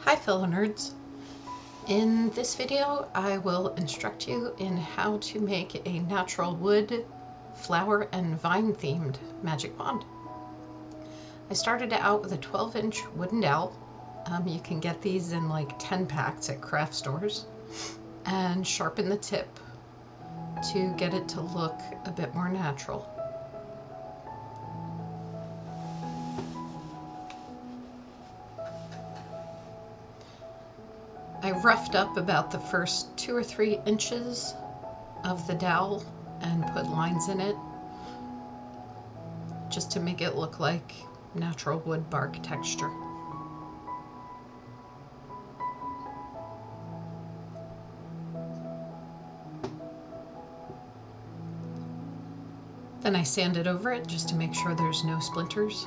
Hi fellow nerds! In this video I will instruct you in how to make a natural wood, flower, and vine themed magic wand. I started out with a 12-inch wooden dowel. You can get these in like 10 packs at craft stores, and sharpen the tip to get it to look a bit more natural. I roughed up about the first 2 or 3 inches of the dowel and put lines in it just to make it look like natural wood bark texture. Then I sanded over it just to make sure there's no splinters.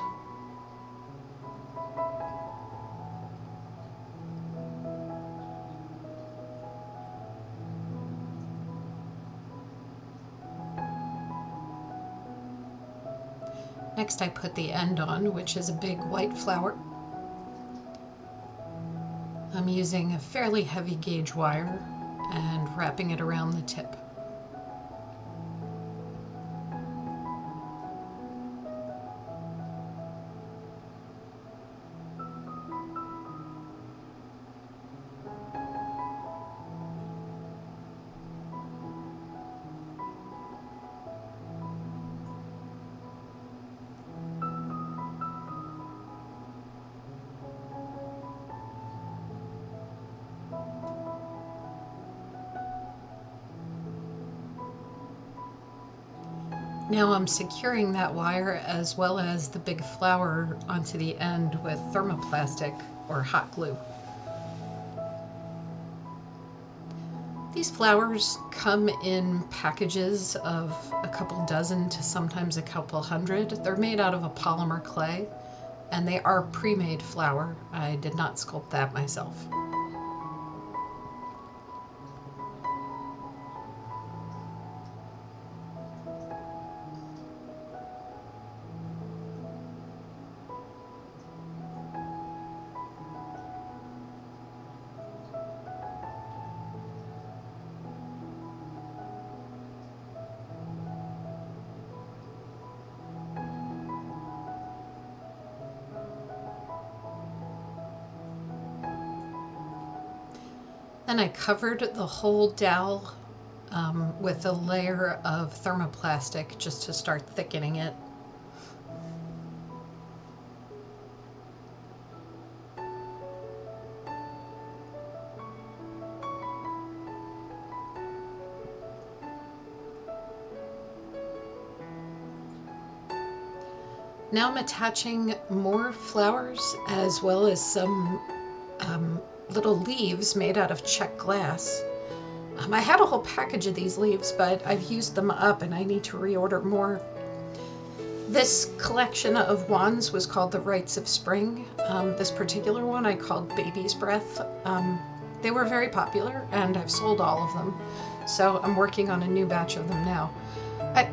Next I put the end on, which is a big white flower. I'm using a fairly heavy gauge wire and wrapping it around the tip. Now I'm securing that wire as well as the big flower onto the end with thermoplastic or hot glue. These flowers come in packages of a couple dozen to sometimes a couple hundred. They're made out of a polymer clay, and they are pre-made flour. I did not sculpt that myself. Then I covered the whole dowel with a layer of thermoplastic just to start thickening it. Now I'm attaching more flowers as well as some little leaves made out of check glass. I had a whole package of these leaves, but I've used them up and I need to reorder more. This collection of wands was called the Rites of Spring. This particular one I called Baby's Breath. They were very popular and I've sold all of them, so I'm working on a new batch of them now.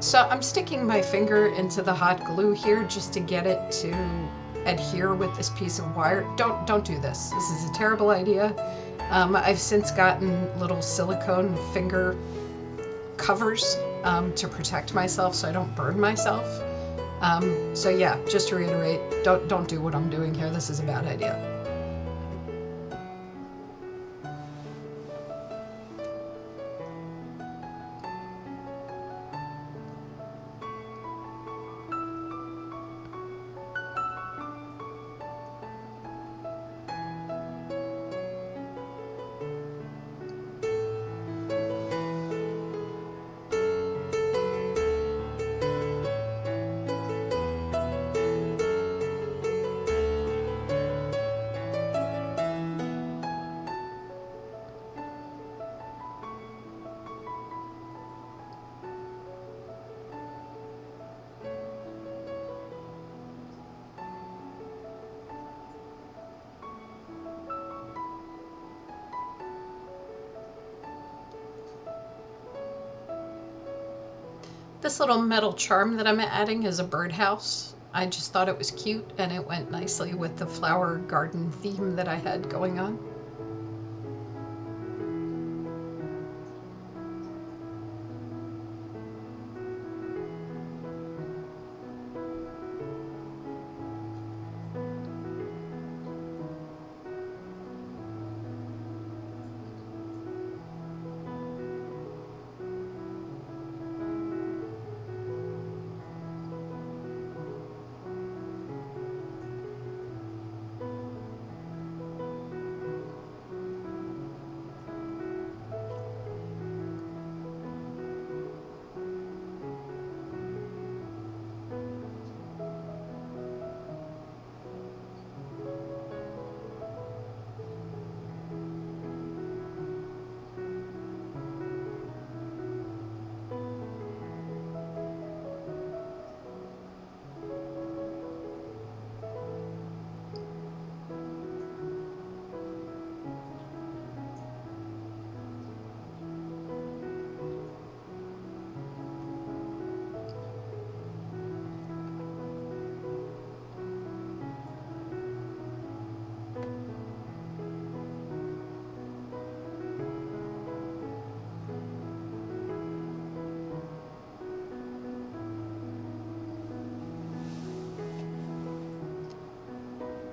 So I'm sticking my finger into the hot glue here just to get it to adhere with this piece of wire. Don't do this. This is a terrible idea. I've since gotten little silicone finger covers to protect myself so I don't burn myself. So yeah, just to reiterate, don't do what I'm doing here. This is a bad idea. This little metal charm that I'm adding is a birdhouse. I just thought it was cute and it went nicely with the flower garden theme that I had going on.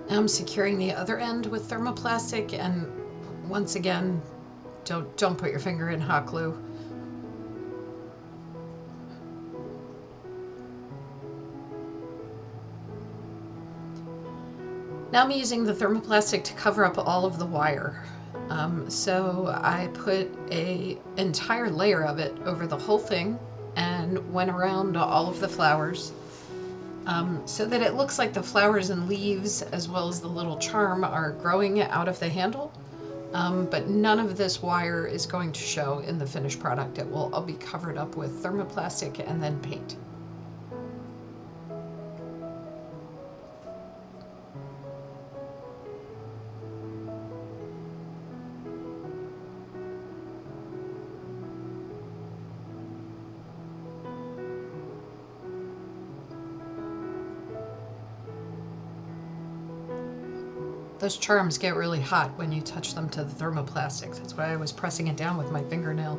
I'm securing the other end with thermoplastic, and once again, don't put your finger in hot glue. Now I'm using the thermoplastic to cover up all of the wire. So I put an entire layer of it over the whole thing and went around all of the flowers. So that it looks like the flowers and leaves as well as the little charm are growing out of the handle, but none of this wire is going to show in the finished product. It will all be covered up with thermoplastic and then paint. Those charms get really hot when you touch them to the thermoplastic. That's why I was pressing it down with my fingernail.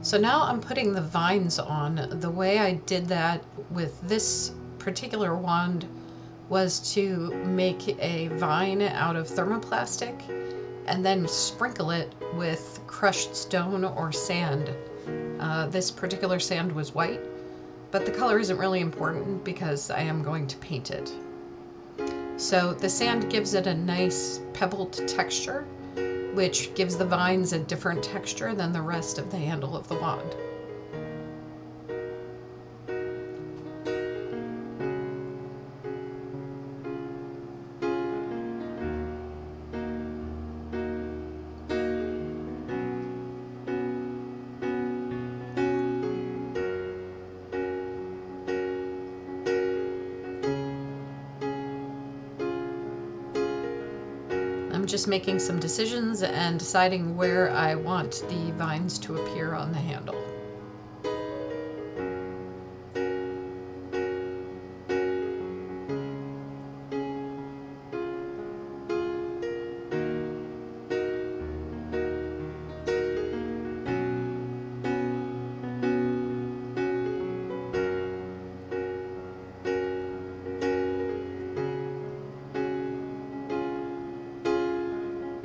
So now I'm putting the vines on. The way I did that with this particular wand was to make a vine out of thermoplastic and then sprinkle it with crushed stone or sand. This particular sand was white, but the color isn't really important because I am going to paint it. So the sand gives it a nice pebbled texture, which gives the vines a different texture than the rest of the handle of the wand. I'm just making some decisions and deciding where I want the vines to appear on the handle.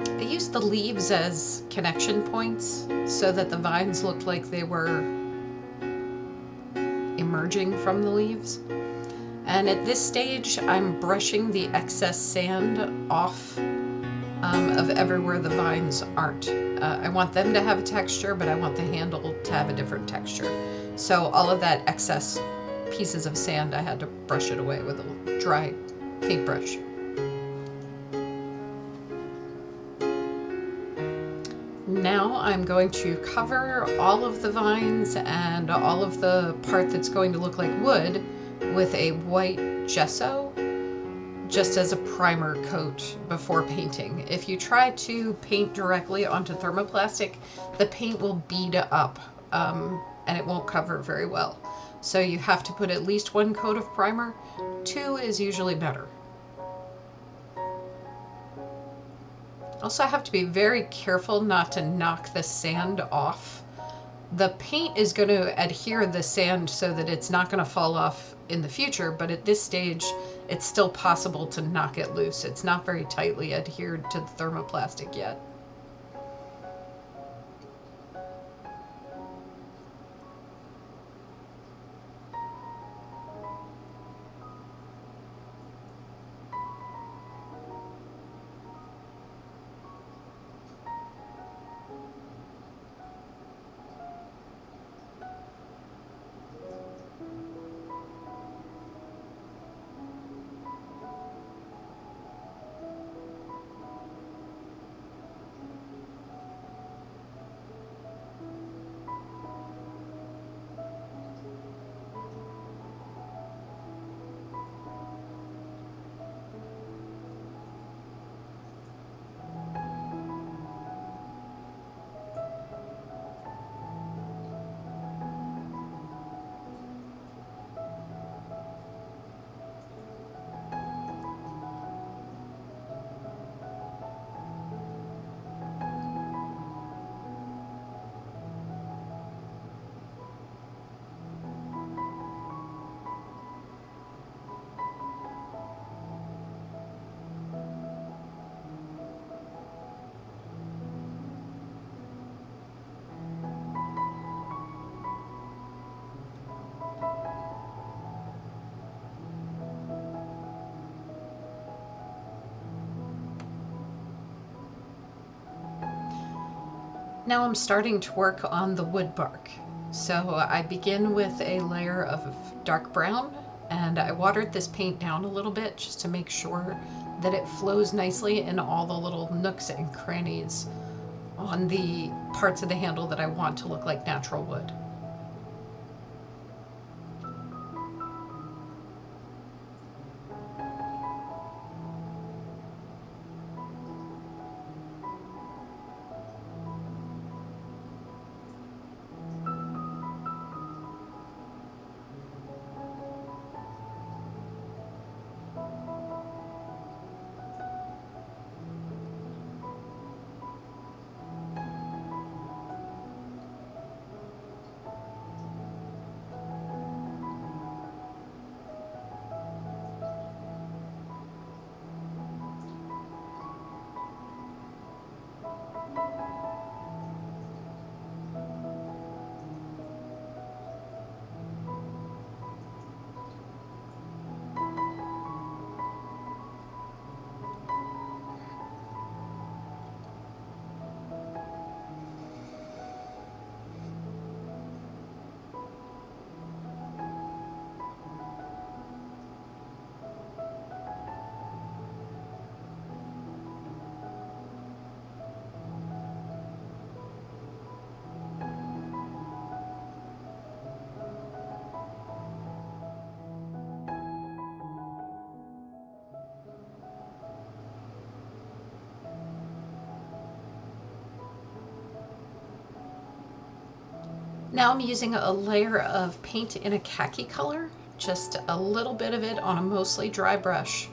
I used the leaves as connection points so that the vines looked like they were emerging from the leaves. And at this stage, I'm brushing the excess sand off of everywhere the vines aren't. I want them to have a texture, but I want the handle to have a different texture. So all of that excess pieces of sand, I had to brush it away with a dry paintbrush. Now I'm going to cover all of the vines and all of the part that's going to look like wood with a white gesso, just as a primer coat before painting. If you try to paint directly onto thermoplastic, the paint will bead up and it won't cover very well. So you have to put at least one coat of primer. Two is usually better. Also, I have to be very careful not to knock the sand off. The paint is going to adhere the sand so that it's not going to fall off in the future, but at this stage, it's still possible to knock it loose. It's not very tightly adhered to the thermoplastic yet. Now I'm starting to work on the wood bark. So I begin with a layer of dark brown, and I watered this paint down a little bit just to make sure that it flows nicely in all the little nooks and crannies on the parts of the handle that I want to look like natural wood. Now I'm using a layer of paint in a khaki color, just a little bit of it on a mostly dry brush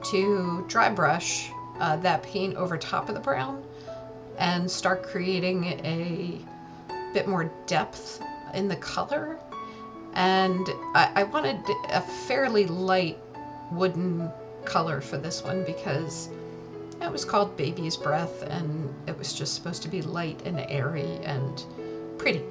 to dry brush that paint over top of the brown and start creating a bit more depth in the color. And I wanted a fairly light wooden color for this one because it was called Baby's Breath and it was just supposed to be light and airy and pretty.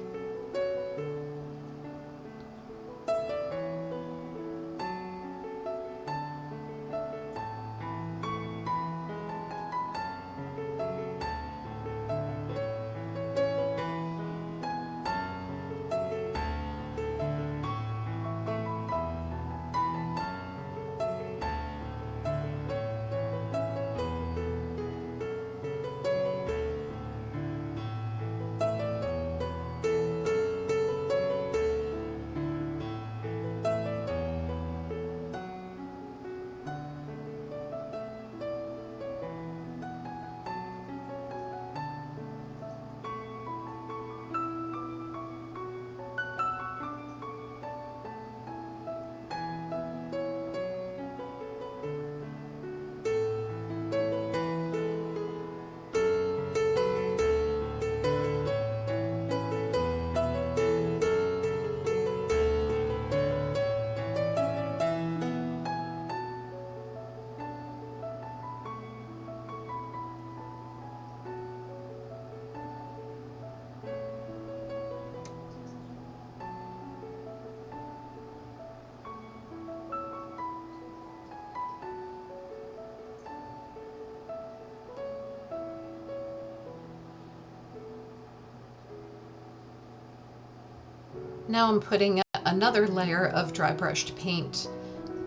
Now I'm putting another layer of dry brushed paint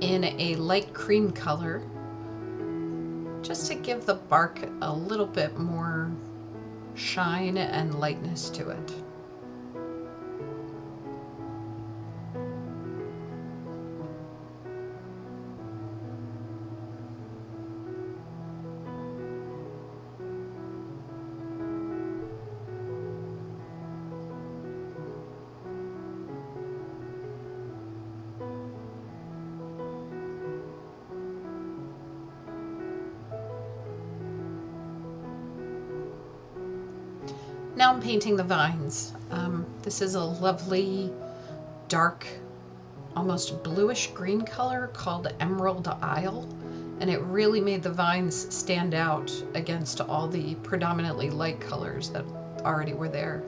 in a light cream color just to give the bark a little bit more shine and lightness to it. Now I'm painting the vines. This is a lovely dark, almost bluish green color called Emerald Isle, and it really made the vines stand out against all the predominantly light colors that already were there.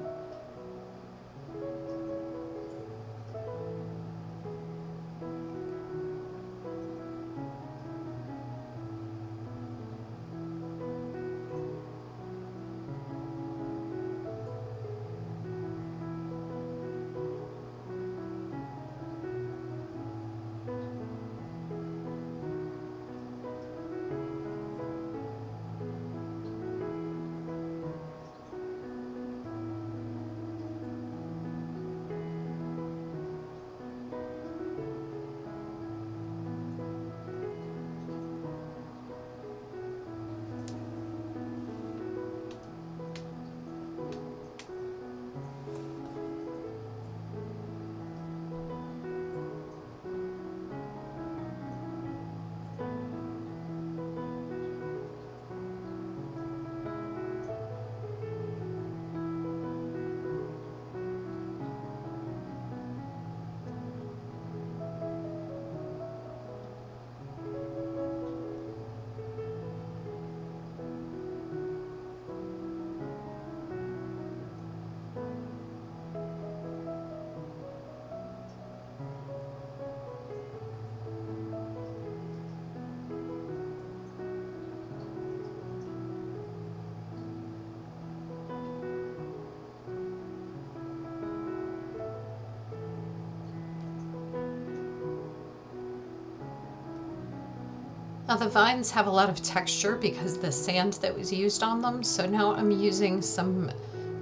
Now the vines have a lot of texture because the sand that was used on them, so now I'm using some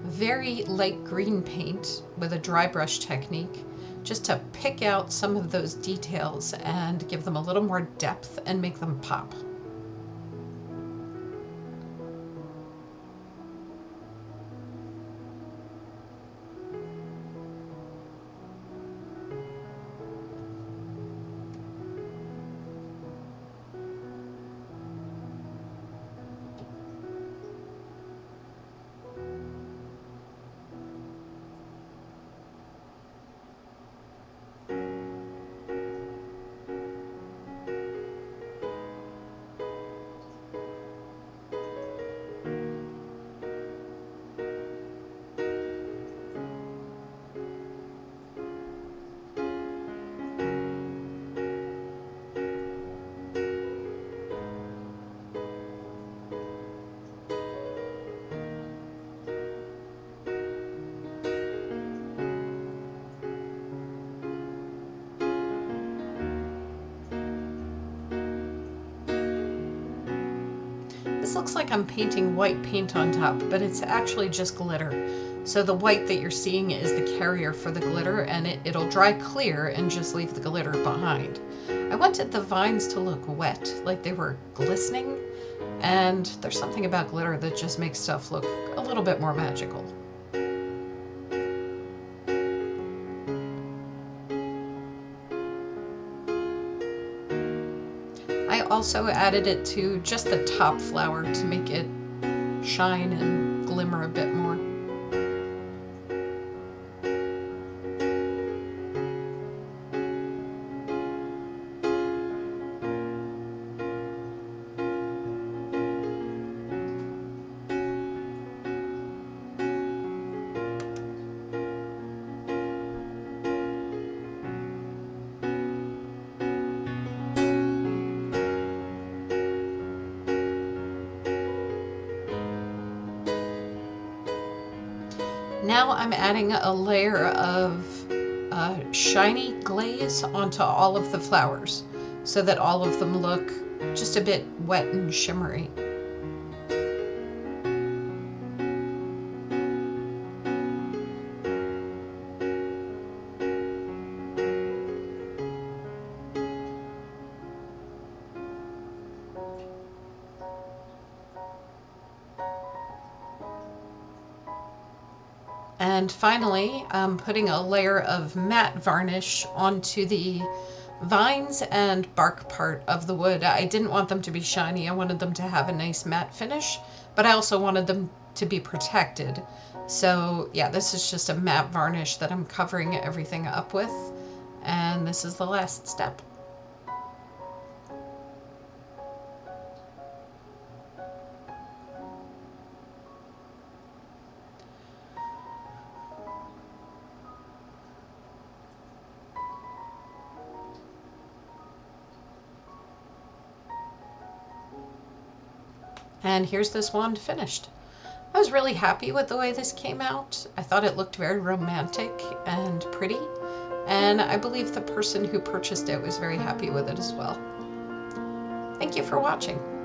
very light green paint with a dry brush technique just to pick out some of those details and give them a little more depth and make them pop. This looks like I'm painting white paint on top, but it's actually just glitter. So the white that you're seeing is the carrier for the glitter, and it'll dry clear and just leave the glitter behind. I wanted the vines to look wet, like they were glistening, and there's something about glitter that just makes stuff look a little bit more magical. I also added it to just the top flower to make it shine and glimmer a bit more. Now I'm adding a layer of shiny glaze onto all of the flowers so that all of them look just a bit wet and shimmery. And finally, I'm putting a layer of matte varnish onto the vines and bark part of the wood. I didn't want them to be shiny. I wanted them to have a nice matte finish, but I also wanted them to be protected. So yeah, this is just a matte varnish that I'm covering everything up with. And this is the last step. And here's this wand finished. I was really happy with the way this came out. I thought it looked very romantic and pretty, and I believe the person who purchased it was very happy with it as well. Thank you for watching.